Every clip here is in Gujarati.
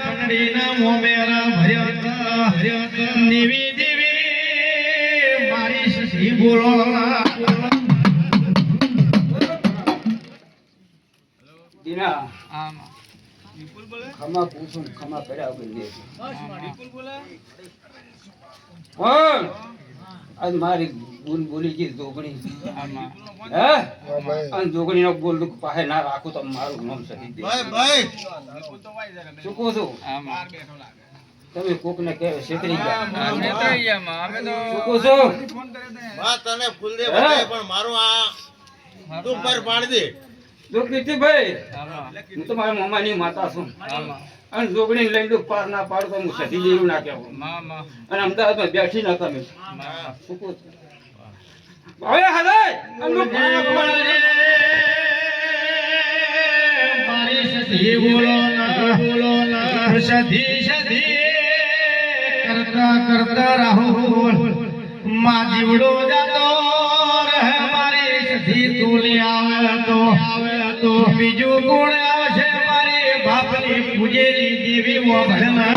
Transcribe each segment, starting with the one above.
કંડીના મોમેરા ભર્યા દેવી દેવી મારી સસી બોલો દીના આમાં વિપુલ બોલે ખમા પૂછું ખમા કર્યા વગર દે વિપુલ બોલે કોણ આજ મારી બોલ બોલી ગઈ જોગણી આમાં હે અને જોગણી નો બોલ પાસે ના રાખું તો મારું નામ સહી દે ભાઈ વિપુલ તો વાઈ જરા શું કહો છો આમાં બેઠો લાગે તમે કોક ને કે છેતરી ગયા અમે તો અહીંયા અમે તો શું કહો છો ફોન કરે દે વાત તને ફૂલ દે બતાય પણ મારું આ તું પર પાડી દે જો કીર્તિભાઈ આમાં હું તો મારા મામાની માતા છું આમાં અને જોગણી લઈને જો પાર ના પાડું તો હું સધી જેવું ના કહેવું મામા અને અમદાવાદમાં બેઠી ન તમે મામા શું કહો છો હવે હદાય અમનું મારી સધી બોલો ના સધી સધી કરતા કરતા રાહુલ માં જીવડો જાતો રહે મારી સધી તુલી આવે તો બીજું ગુણ આવશે મારી બાપની પૂજેલી દેવી મોઘના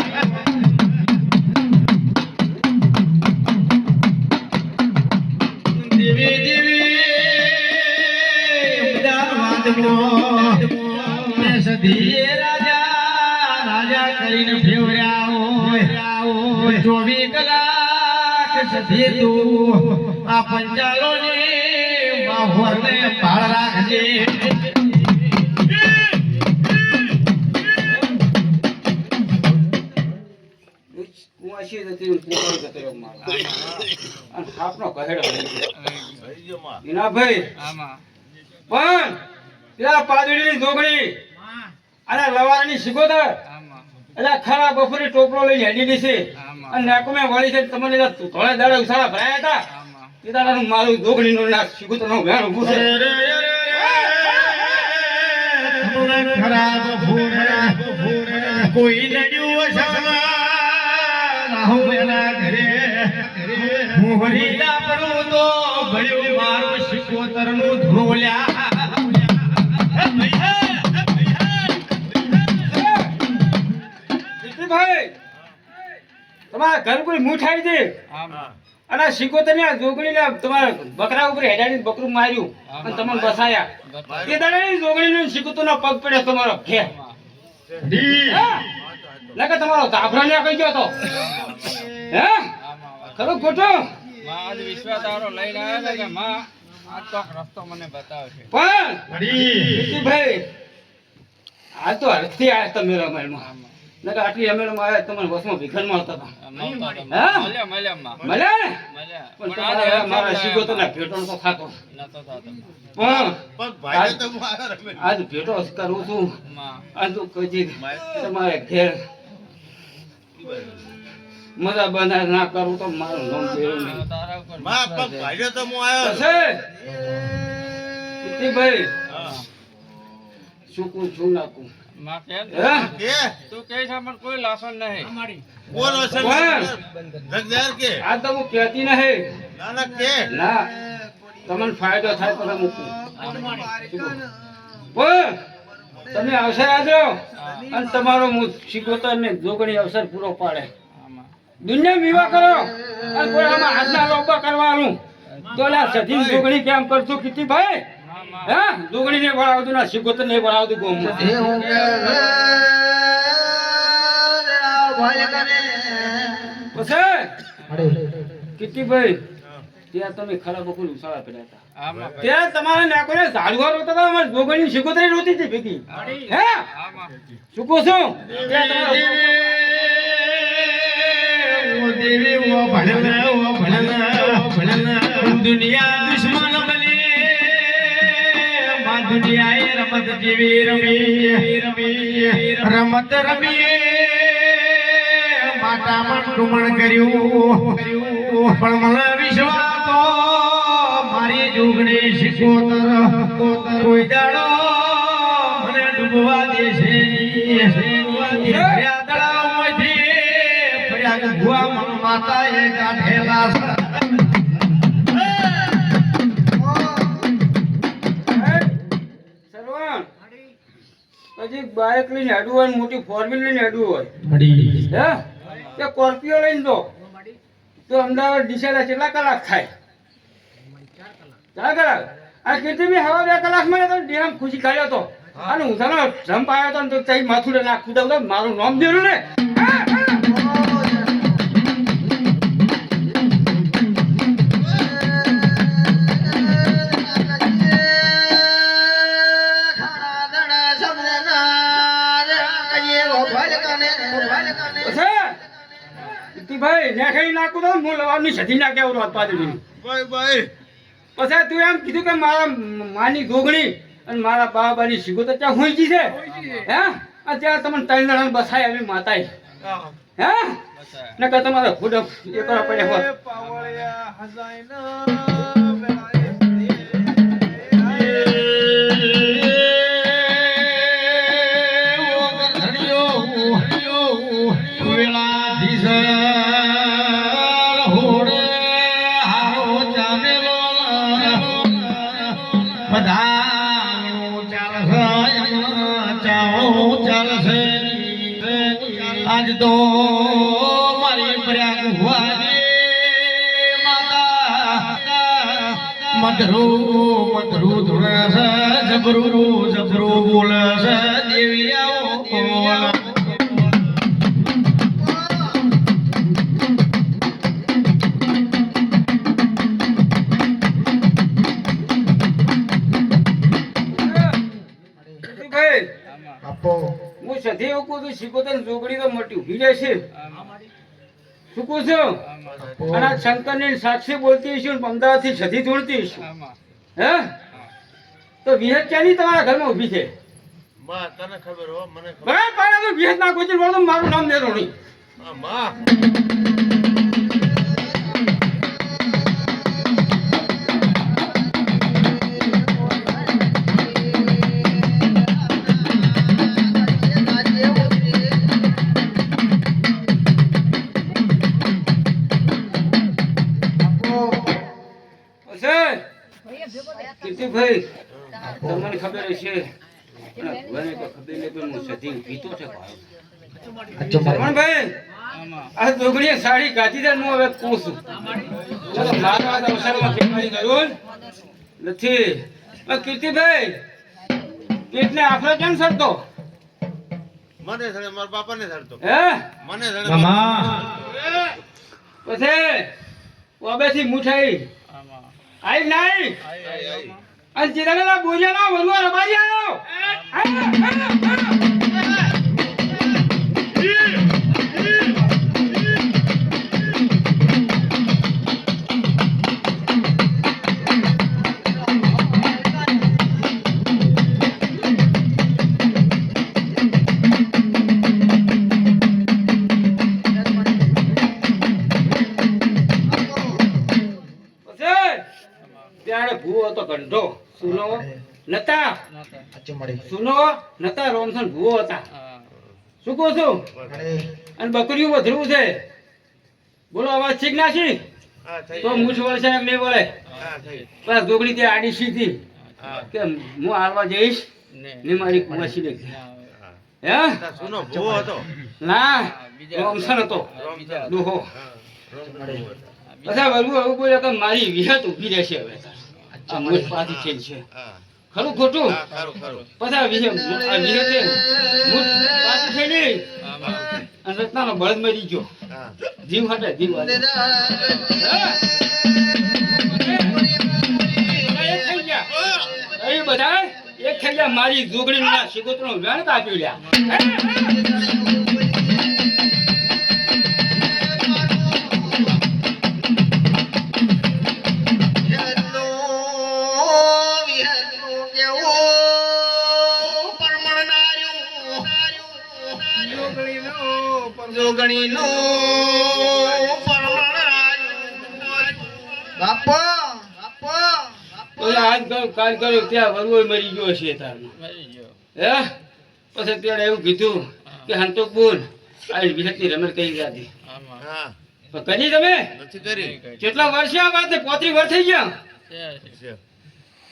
દેવી દેવી ઉદારવાદમો ને સધી રાજા કરીને ફેવર્યા હોય 24 કલાક સધી તું આ પંચાલોની માહોરને પાળ રાખજે કુંવાસી જતી કુંવાસી જતો રહ્યો મારો અને સાપનો કહેડો લઈ ગયો દીનાભાઈ આમાં પણ પેલા પાદડીની જોગણી અને લવારાની શિકોતર આમાં એટલે ખરા બપોરે ટોપલો લઈને હેડી છે આમાં અને નાકમે વળી છે તમને થોડા દાડા ઉસાળા ભરાયા હતા આમાં તે દાડાનું મારું જોગણીનું નાક શિકોતરનો વેણ ઊભું છે ખરાબ કોઈ નડ્યું રાહુલ એના ઘરે હું હરીલા પડું તો ભળ્યું મારો શિકોતરનું ધોળ્યા ભાઈ તમારા ઘર કોઈ મૂઠાઈ દે આમાં અને શિકોતરની આ જોગણીને તમારા બકરા ઉપર હેડાડીને બકરું માર્યું અને તમને બસાયા તે દાડાની જોગણીનું શિકોતરનો પગ પડ્યો તમારો ઘેર લગે તમારો ધાભરો ને કહી ગયો તો હે ખરો ખોટો માં આજ વિશ્વાસ તારો લઈને આવ્યા કે માં આ તો રસ્તો મને બતાવશે પણ ભાઈ આ તો હરથી આયા તમે રમાયણમાં નકર આટલી અમેરમાં આયા તમને વસમાં ભીખન મળતા હતા મળ્યા મળ્યા માં મળ્યા ને મળ્યા પણ તમારા મારા શિકોતરના ભેટો તો ખાતો નતો થતો પણ ભાઈ તો હું આજ ભેટો કરું છું માં આ તો કજી તમારે ઘેર મજા બંધા ના કરું તો મારું નામ ફેરવું નહીં તારા ઉપર માં પગ ભાઈઓ તો હું આવ્યો હશે ભાઈ શું કું શું નાખું માં કેમ હે કે તું કે છે પણ કોઈ લાસન નહીં બોલો છે જગદાર કે આ તો હું કહેતી નહીં નાના કે ના તમને ફાયદો થાય તો મૂકું પણ તમે અવસર આજો અને તમારો હું શિકોતર ને જોગણી અવસર પૂરો પાડે આમાં દુનિયા વિવાહ કરો અને કોઈ આમાં હાથના લોબા કરવાનું તો લા સધી જોગણી કેમ કરશું કીધી ભાઈ હે જોગણી ને વળાવતું ના શિકોતર ને વળાવતું ગોમમાં પછી કીધી ભાઈ ત્યાં તમે ખરાબ બકુલ ઉસાળા પડ્યા હતા આમાં ત્યાં તમારે નાકોને ઝાડવા રોતા હતા અમારે જોગણી શિકોતરી રોતી હતી ભેગી હે આમાં શું કહો છો ત્યાં તમારે દેવી ઓ ભણના દુનિયા દુશ્મન બની માં દુનિયાએ રમત જેવી રમી રમત રમી માટામાં ટુમણ કર્યું પણ મને વિશ્વાસ તો મારી જોગણી શિકોતર કોઈ દાડો મને ડૂબવા દેશે ફર્યા તળાવમાંથી ફર્યા ગુવા માતાએ કાઢેલા સરવણ પછી બાઇક લઈને હેડવું હોય ને મોટી ફોર વ્હીલ લઈને હેડવું હોય મળી હે કે સ્કોર્પિયો લઈને તો અમદાવાદ ડીસેલા કેટલા કલાક થાય 4 કલાક આ કેટલી બી હવા 2 કલાકમાં તો ડેમ ખુશી ખાયો તો અને હું તને જમ્પ આવ્યો તો ને તો તઈ માથું નાખું દઉં તો મારું નામ દેલું ને ભાઈ નેખડી નાખું તો હું લવાની સધી નાખે એવું રોત પાડી પછી તું એમ કીધું કે મારા માની ગોગણી અને મારા બાબાની શીખો તો ત્યાં હોઈ છે હે અત્યારે તમને 3 જણા બસાય એવી માતાઈ હે નકર તમારે ખુદ એ કરવા પડે હોત આજ તો મારી પ્રયાગ ભુવાની માતા મધરું ધૂણે છે જબરું બોલે છે દેવી આવો હું સધી એવું કહું છું શીખોતર જોગડી તો મોટી ઉભી જાય છે શું કહું છું અને આ શંકરની સાક્ષી બોલતી હશું ને અમદાવાદ થી સધી જોડતી હશું હે તો વિહત ક્યાંની તમારા ઘરમાં ઉભી છે તને ખબર હો મને ખબર બરાબર પાડા તો વિહત ના કોઈ બોલો મારું નામ લેતો નહીં માં ભાઈ તમને ખબર હશે મને તો ખબર નહીં પણ હું સધી પીતો છે ભાઈ આ દોગડીએ સાડી કાઢી દે હું હવે પૂછું ચલો મારા આ અવસરમાં કેવાની જરૂર નથી કીર્તિભાઈ પેટને આફરો કેમ સરતો મને સડે મારા બાપાને સડતો હે મને સડે પછી ઓબેથી મુઠાઈ આઈ નહીં અને ચિરાગલા બોજાનો વરવા રબાજી આવ્યો ત્યારે ભૂવો હતો ગંઢો સુનો નતા સુનો નતા રોમસન ભૂવો હતા શું કહું છું અને બકરીઓ વધરું છે બોલો અવાજ ઠીક ના છે તો મૂછ વળશે એમ નહીં વળે બસ દોગડી તે આડી સીધી કે હું હાલવા જઈશ ને મારી કુવાસી ને હે સુનો ભૂવો હતો ના રોમસન હતો દોહો અચ્છા બરું એવું બોલ્યો કે મારી વિહત ઊભી રહેશે હવે આ મૂછ પાછી ખેલ છે ખરું ખોટું પછી વિહતે મૂછ પાછી ખેલી અને રત્નાનો બળદ મરી ગયો જીવ હટે જીવ હટે એ બધા એક થઈ ગયા મારી જોગણી ના શિકોતનો વેણ કાપ્યો લ્યા જોગણીનો આજ કાલ કર્યો ત્યાં વરવો મરી ગયો છે તારનો હે પછી ત્યારે એવું કીધું કે હંતો બોલ આ વિહતની રમત કરી જાતી કરી તમે નથી કરી કેટલા વર્ષે આ વાત 35 વર્ષ થઈ ગયા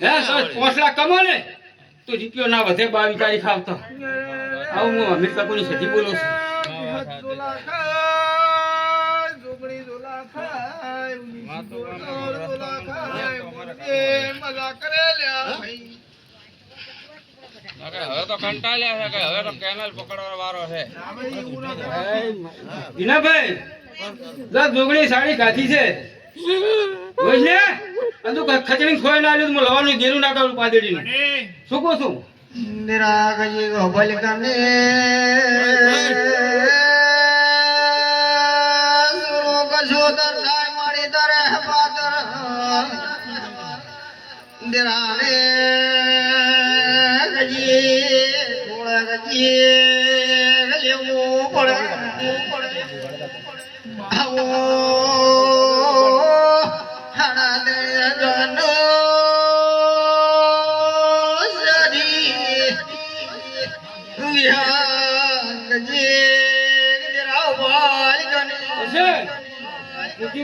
હે 5 લાખ કમો ને તો રૂપિયો ના વધે 22 તારીખ આવતો આવું હું અમિત કાકુની સતી બોલું છું. હવે તો કંટાળ્યા છે કે હવે તો કેનાલ પકડવાનો વારો છે. વિનાભાઈ જા જોગણી સાડી કાઢી છે જોઈ લે આ તો ખચડી ખોઈ ના આલ્યું તો લવાનું ગેરું ના કરું પાદડીનું શું કહું છું નિરાગજી ગોપાલ કને સુરો કશોદર થાય મારી તરે પાદર નિરાને ગજી થોડા ગજી લેવું પડે આવો હણા દે જનો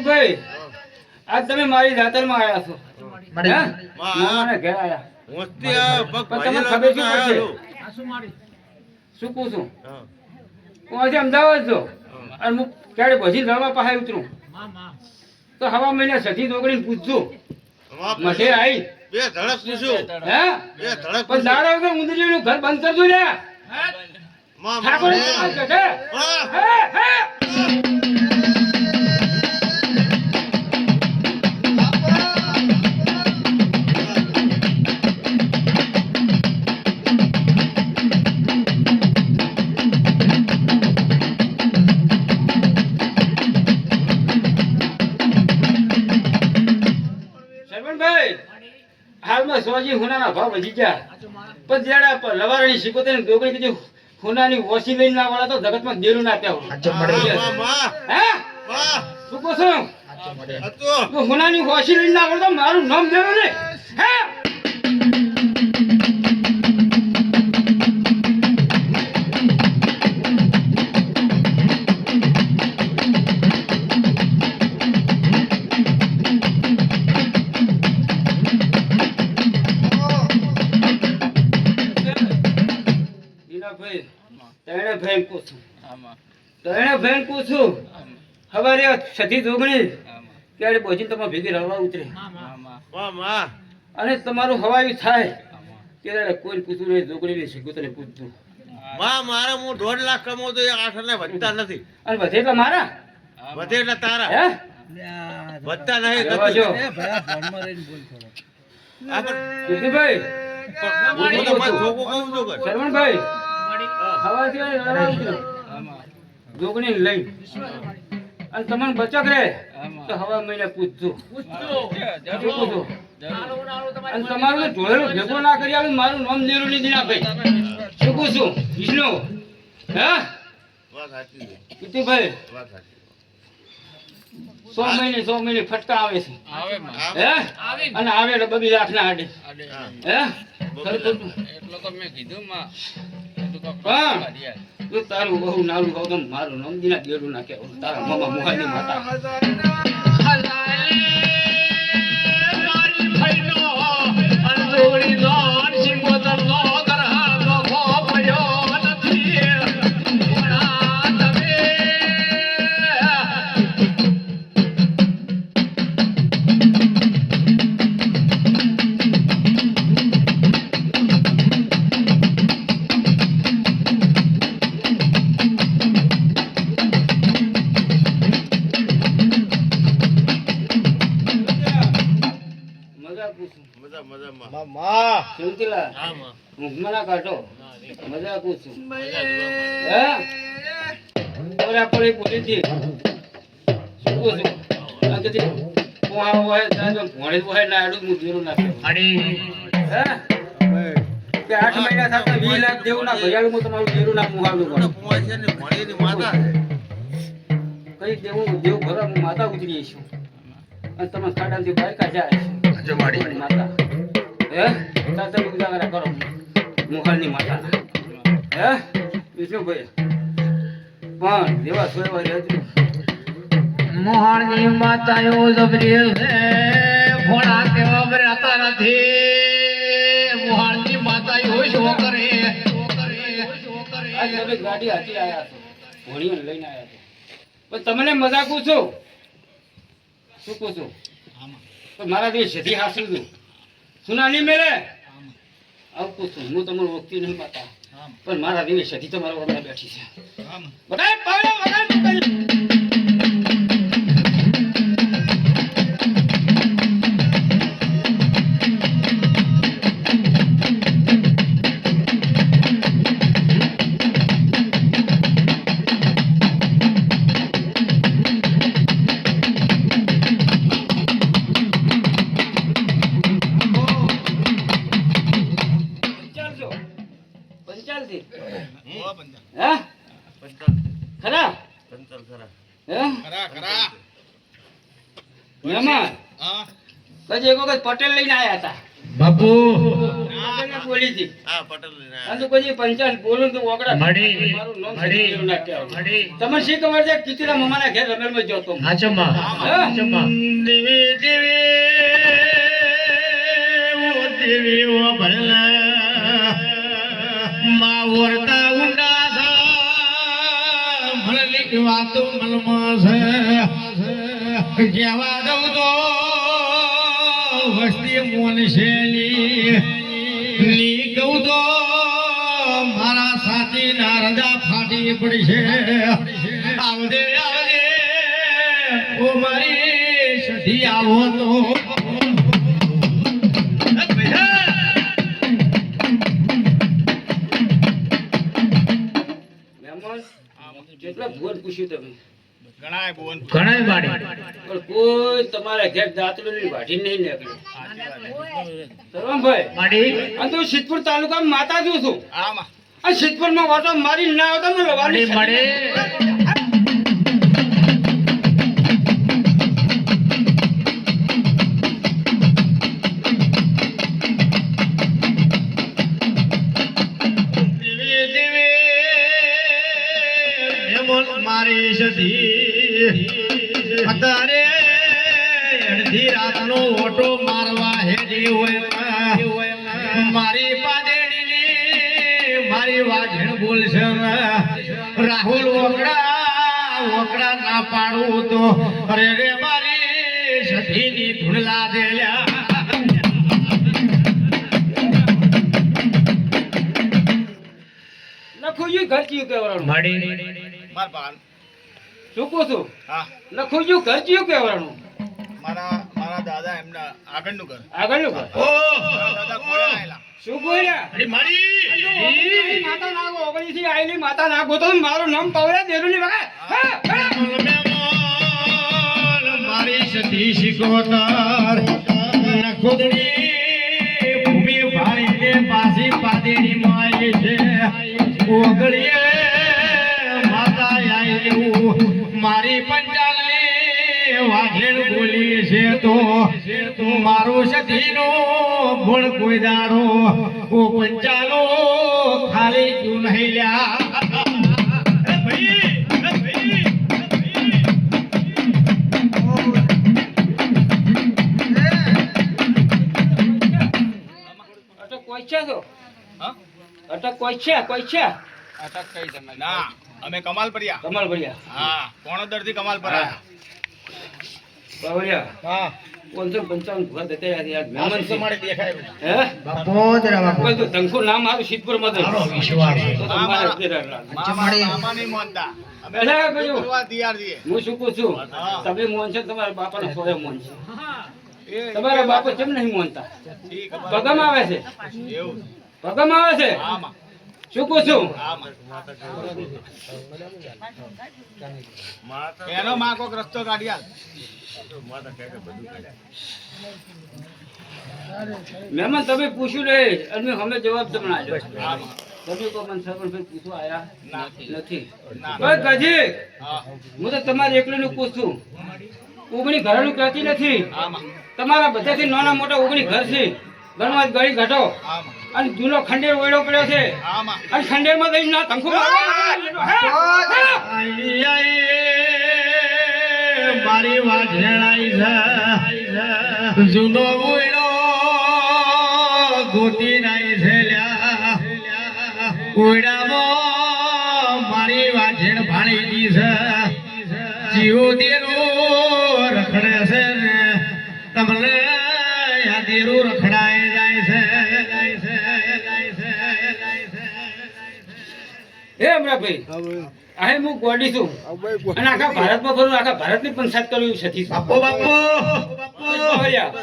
ભાઈ આજ તમે મારી જાતરમાં આયા છો હે? મામાને ઘેર આયા મોસ્તી આ પગ પણ તમને ભાજેલા ખબર શું આવ્યો પડશે? શું કહું છું હા. હું આજે અમદાવાદ છું અને હું ક્યારે ભજી રવા પાસે ઉતરું તો હવા મહિને સધી દોગડીને પૂછજો આમાં મઠે આવી બે ધડક પૂછ્યું હે બે ધડક પણ દાડા વગર ઉંદરીનું ઘર બંધ કરજો ને માં ઠાકોર સરવણભાઈ હાલમાં સોજી હુનાના ભાવ વધી ગયા પણ જયારે લવારણી શીખોતે ને દોગડી કીધું હુનાની ઓછી લઈને ના વાળા તો જગતમાં દેરું ના ત્યાં માં હે માં શું કહો છો હતો તો હુનાની ઓછી લઈને ના વાળા તો મારું નામ દેવું ને હે તેને ભાઈ પૂછું તેને ભાઈ પૂછું હવારે સતી જોગણી ક્યારે બોજીને તમારે ભેગી રવા ઉતરે માં અને તમારું હવાયું થાય ત્યારે કોઈ પૂછવું નહીં જોગણી નહીં શીખવું તને પૂછતું માં મારા હું 1.5 લાખ કમાઉં તો એ 8 ને વધતા નથી અને વધે એટલે મારા વધે એટલે તારા હે વધતા નહીં રહેવા જો કીર્તિભાઈ હું તો મારું છોકરું કહું છું કે શરવણભાઈ હવાથી રવા ઉતર્યો જોગણી લઈ અને તમને બચક રહે તો હવા મહિને પૂછજો પૂછજો અને તમારું ઢોળેલું ભેગો ના કરી આવે મારું નામ લેરું નહીં દીના ભાઈ શું પૂછું વિષ્ણુ હે વાત સાચી છે કીર્તિભાઈ વાત સાચી 100 મહિને ફટકા આવે છે આવે હે અને આવે એટલે 2 લાખ ના આડે હા. હે એટલો તો મેં કીધું માં તું તો પણ તું તારું બહુ નાલું કહું તો મારું નામ દીના દેરું ના કહેવું તારા મામા મુહાની માતા મજા પૂછું મજા મજા માં શિવતીલા હા માં ઊંઘમાં ના કાઢો મજા પૂછું હે ઓરા પડી પૂછી શું પૂછું આ કે પોહા હોય તાજો ભોણે હોય ના આડું હું દેરું નાખે હે કે 8 મહિના થતા 20 લાખ દેવું ના ભયાલું હું તમારું દેરું ના મુહાવલું તો પડે કુંવાઈ છે ને ભણીની માતા છે કઈ દેવું દેવ ભરવા હું માતા ઉતરી છું અને તમે ખાડાથી બહાર કાઢ્યા છે માતા હે તાર તમે ઉજાગરા કરો મુહાલની માતા હે વિષ્ણુભાઈ પણ દેવા સોયવા રહેજો મોહાણની માતાઓ જબરી છે ભોળા તેવા બરાતા નથી મોહાણની માતાઓ શું કરે આજ તમે ગાડી હાથી આયા છો ભણીને લઈને આયા છો પણ તમને મજાક પૂછું શું પૂછું તો મારા દેશ સધી હાસલ છું સુનાની મેરે આવું પૂછું હું તમને ઓળખતી નહીં પાતા પણ મારા દેવી સધી તમારા વગર બેઠી છે બધાય પાડો વગર પટેલ લઈને આયા હતા બાપુ બોલી હતી હા પટેલ લઈને આ તો કોઈ પંચાયત બોલું તો ઓગડા મારું નામ સંજયનું નાખ્યા તમને શી ખબર છે કીતીના મમાના ઘેર રમેલમાં જતો દેવી દેવી ઓ ભલા મા વર્તા ઉંડા સા ભલની વાતો મલમાં છે કેવા દઉં તો વસ્તી મોન શેલી ની કહું તો મારા સાથી ના રજા ફાટી પડશે આવજે આવજે ઓ મારી સધી આવો તો કેટલા ભુવન પૂછ્યું તમે ઘણાય બાડી પણ કોઈ તમારા ઘેર દાંતલું ની વાઢી નહીં નીકળ્યું સર્વમભાઈ બાડી આ તો સિદ્ધપુર તાલુકામાં માતા છું છું આ સિદ્ધપુરમાં વાતો મારી ના આવતા મને લવાની મળે મારી સધી અત્યારે અડધી રાતનો ઓટો મારવા હેડી હોય મારી પાદેડીની મારી વાઘણ બોલશે રાહુલ ઓકડા ના પાડું તો અરે રે મારી સધીની ધૂળલા દેલ્યા લખુજી ઘર ચિયું કહેવાનું માર પાન શું કહું છું હા લખુજી ઘર ચિયું કહેવાનું મારા દાદા એમના આગળનું ઘર આગળનું ઘર દાદા કોળા આયેલા શું બોલ્યા અરે મારી માતા નાગો ઓગણીથી આયેલી માતા નાગો તો મારું નામ પવળા દેલુની વગર મારી સતી શિકોતર નખોદડી ભૂમિ ભાળીને પાછી પાદેડી માય છે ઓગળીએ માતા આયેલું મારી પંચાલની વાઘેણ બોલી છે તો મારું સતીનો ગુણ કોઈ દાડો ઓ પંચાલો ખાલી ક્યું નહીં લ્યા અટક કોઈ છે અટક કઈ તમે ના અમે કમાલ પર્યા કમલ ભૈયા હા કોણોદર થી કમાલ પર આયા બાવળિયા હા 555 ઘર દેતે યાર મહેમાન છે મારે દેખાય હે બાપો જરા બાપો કોઈ તો ધંખો નામ મારું સિદ્ધપુર માં મારો વિશ્વાસ તો તમારે તેરા મામા નહીં મોનતા અમે બેઠા ભાઈઓ. કરવા તૈયાર છીએ હું શું કહું છું હા. તમે મોન છે તમારા બાપાનો સોય મોન છે એ તમારા બાપા કેમ નહીં મોનતા ઠીક પગમ આવે છે એવું પગમ આવે છે હા માં શું કહું છું હા માં એનો માં કોક રસ્તો કાઢી આલ મહેમાન તમે પૂછ્યું નહીં અને અમે જવાબ તમને આપ્યો હા માં તમે તો મને સરપંચ પૂછવા આયા નથી ના. ઓય કાજી હા હું તો તમારે એકલું પૂછું ઉગણી ઘરનું કહેતી નથી હા માં તમારા બધાથી નાના મોટા ઉગણી ઘર છે ઘરમાં ગળી ઘટો હા માં અને જૂનો ખંડેર ઓયડો પડ્યો છે હા માં અને ખંડેર માં જઈને ના તંખો મારી વાઘેણાઈ છે જૂનો ઉયડો ગોતી નાઈ છે લ્યા ઉયડામાં મારી વાછેડ ભાણી છે જીવો દેરો રખડે છે ને તમને આ દેરો રખડાય જાય છે હે અમરાભાઈ આ હું ગોડી છું અને આખા ભારતમાં ફરું આખા ભારતની પંચાયત કર્યું સતી બાપો બાપો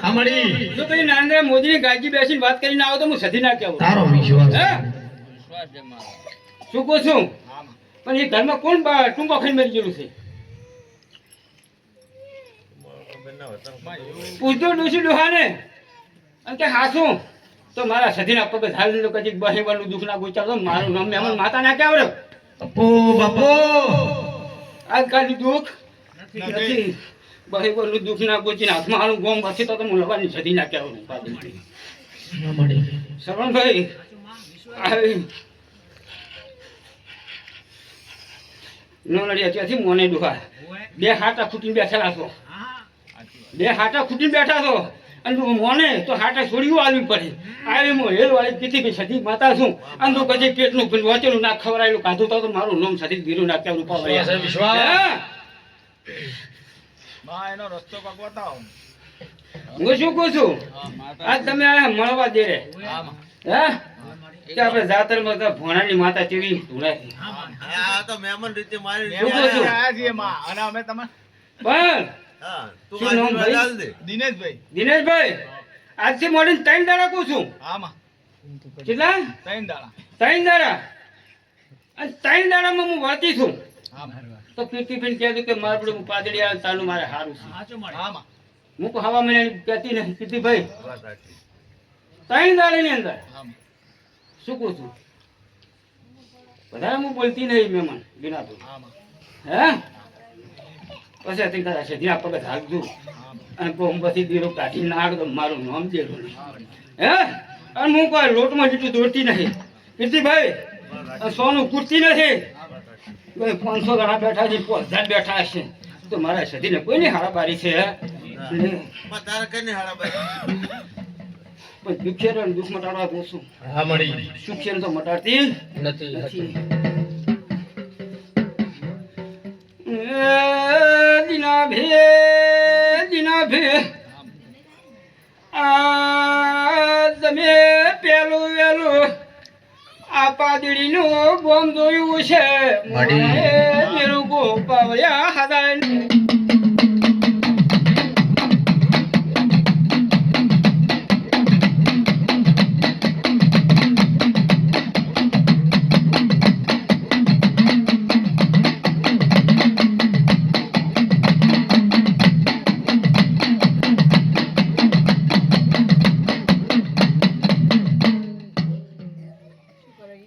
અમારી જો પછી નરેન્દ્ર મોદીની ગાજી બેસીને વાત કરીને આવો તો હું સતી ના કહેવું તારો વિશ્વાસ હે શું કહું છું પણ એ ઘરમાં કોણ ટૂંકો ખાઈને મરી ગયેલું છે પૂછતો ડોસી ડોહાને અને કે હાસું તો મારા સધીના પગે હાલ લીધો કદી બહેવાનું દુઃખ ના ગોચારો મારું નામ મહેમાન માતા ના કેવડે બાપો બાપો આજકાલનું દુઃખ નથી બહેવાનું દુઃખ ના ગોચીને હાથમાં હાલું ગોમ વસી તો હું લવાની સધી ના કેવડું શ્રવણભાઈ નોનડિયા ત્યાંથી મોને ડુહા બે હાટા ખૂટીને બેઠેલા છો બે હાટા ખૂટીને બેઠા છો અને તું મોને તો હાટા છોડીઓ આવી પડે આવી હું હેલ વાળી કીધી કે સતી માતા છું અને તું કદી પેટનું વચેલું ના ખવડાયેલું કાઢું તો મારું નામ સતી બીરું ના કેવું એનો રસ્તો કાક બતાવો. હું શું કહું છું આજ તમે આ મળવા દે રે હે કે આપણે જાતરમાં તો ભોણાની માતા કેવી ધૂળાય આ તો મહેમાન રીતે મારી શું કહું છું? આ છીએ માં અને અમે તમે પણ હા તું શું નામ મારી ભાઈ? ચાલ દે દિનેશભાઈ. દિનેશભાઈ આજથી મોડીને 3 દાડા કહું છું હા માં કેટલા 3 દાડા. 3 દાડા અને 3 દાડામાં હું વળતી છું હા માં તો પીટીબેન કહેતું કે મારે પેલું પાદડી આવે તાનું મારે સારું છે હા માં હું કોઈ હવા મહિનાની કહેતી નહીં કીધી ભાઈ વાત સાચી. 3 દાડાની અંદર હા માં શું કહું છું વધારે હું બોલતી નહીં મહેમાન બિના તો હા માં હે પછી અત્યારે તારા સધીના પગે હાલતું અને કોમ પછી દીરો કાઢી નાખ તો મારું નામ દેલું નહીં હે અને હું કોઈ લોટમાં જેટલું દોડતી નહીં કીધી ભાઈ સોનું કૂટતી નથી ભાઈ 500 જણા બેઠા છે 5000 બેઠા હશે તો મારા સધીને કોઈની હારાબારી છે હે પણ તારે કઈને હાડા ભાઈ પણ દુખે ને દુઃખ મટાડવા દોશું હા મળી સુખ છે ને તો મટાડતી નથી નથી દીના ભે આ તમે પેલું વેલું આ પાદડીનું ગોમ જોયું છે મેરું ગોપાવયા હદાય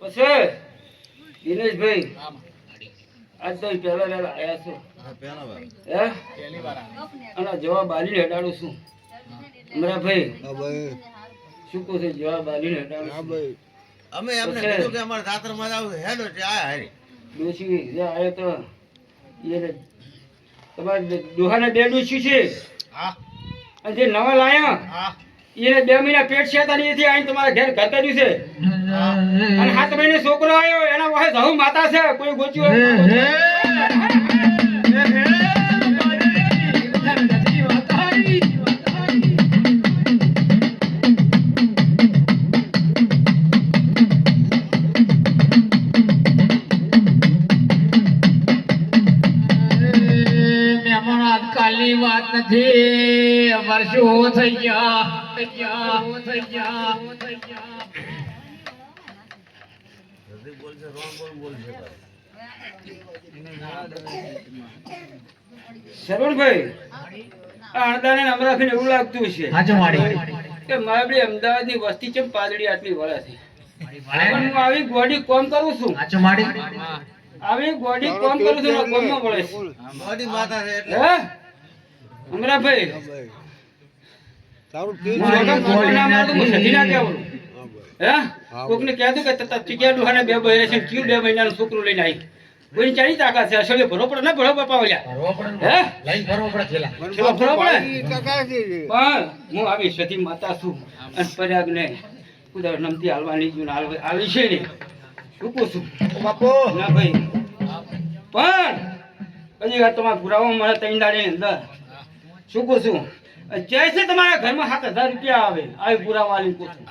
પછી દિનેશભાઈ હા માં આજ તો પહેલા વહેલા આવ્યા છો હા પેલા ભાઈ હે પહેલી વાર આવ્યો. અને જવાબ આલીને હટાડું છું અમરાભાઈ હા ભાઈ શું કહું છું જવાબ આલીને હટાડું છું ભાઈ અમે એમને પછી? કીધું કે અમારે જાત્રામાં જ આવું હેડો છે આ હારી ડોશી જે આવ્યો તો એને તમારે ડોહાને 2 ડોશી છે હા અને જે નવા લાયા હા એને 2 મહિના પેટ છે તારી એથી આવીને તમારા ઘર ઘર કર્યું છે અને 7 મહિને છોકરો આવ્યો એના વાહે ધહુ માતા છે કોઈ ગોચ્યું હોય તો ગોચ્યું. મહેમાન આજકાલની વાત નથી વર્ષો થઈ ગયા જલ્દી બોલશે રોંગ બોલશે શરવણભાઈ આ અણદાને ને અમરાખીને એવું લાગતું છે હાચો માડી કે મારી અમદાવાદની વસ્તી છે પાદડી આટલી વળે છે પણ હું આવી ગોડી કોમ કરું છું હાચો માડી આવી ગોડી કોમ કરું છું ને કોમમાં વળે છે મોટી માતા છે એટલે હે અમરાભાઈ તારું હું આગળ ગોડી ના મારું હું સધી ના કહેવું હે કોકને કહેતું કે તતા ટીકિયા ડુહાને 2 બહેરે છે ક્યું 2 મહિનાનું છોકરું લઈને આવી કોઈની ચારી તાકાત છે અસલે ભરો પડે ના ભરો બાપા ઓલ્યા હે લઈને ફરવો પડે થેલા ચલો ભરો પડે પણ હું આવી સતી માતા છું અને પરાગને કુદર નમતી હાલવાની જૂન હાલવી છે ને શું કહું છું બાપો ના ભાઈ હજી વાત તમારા પુરાવા મળે 3 દાડે અંદર શું કહું છું જય છે તમારા ઘરમાં 7,000 રૂપિયા આવે આવી પુરાવા વાળી કહું છું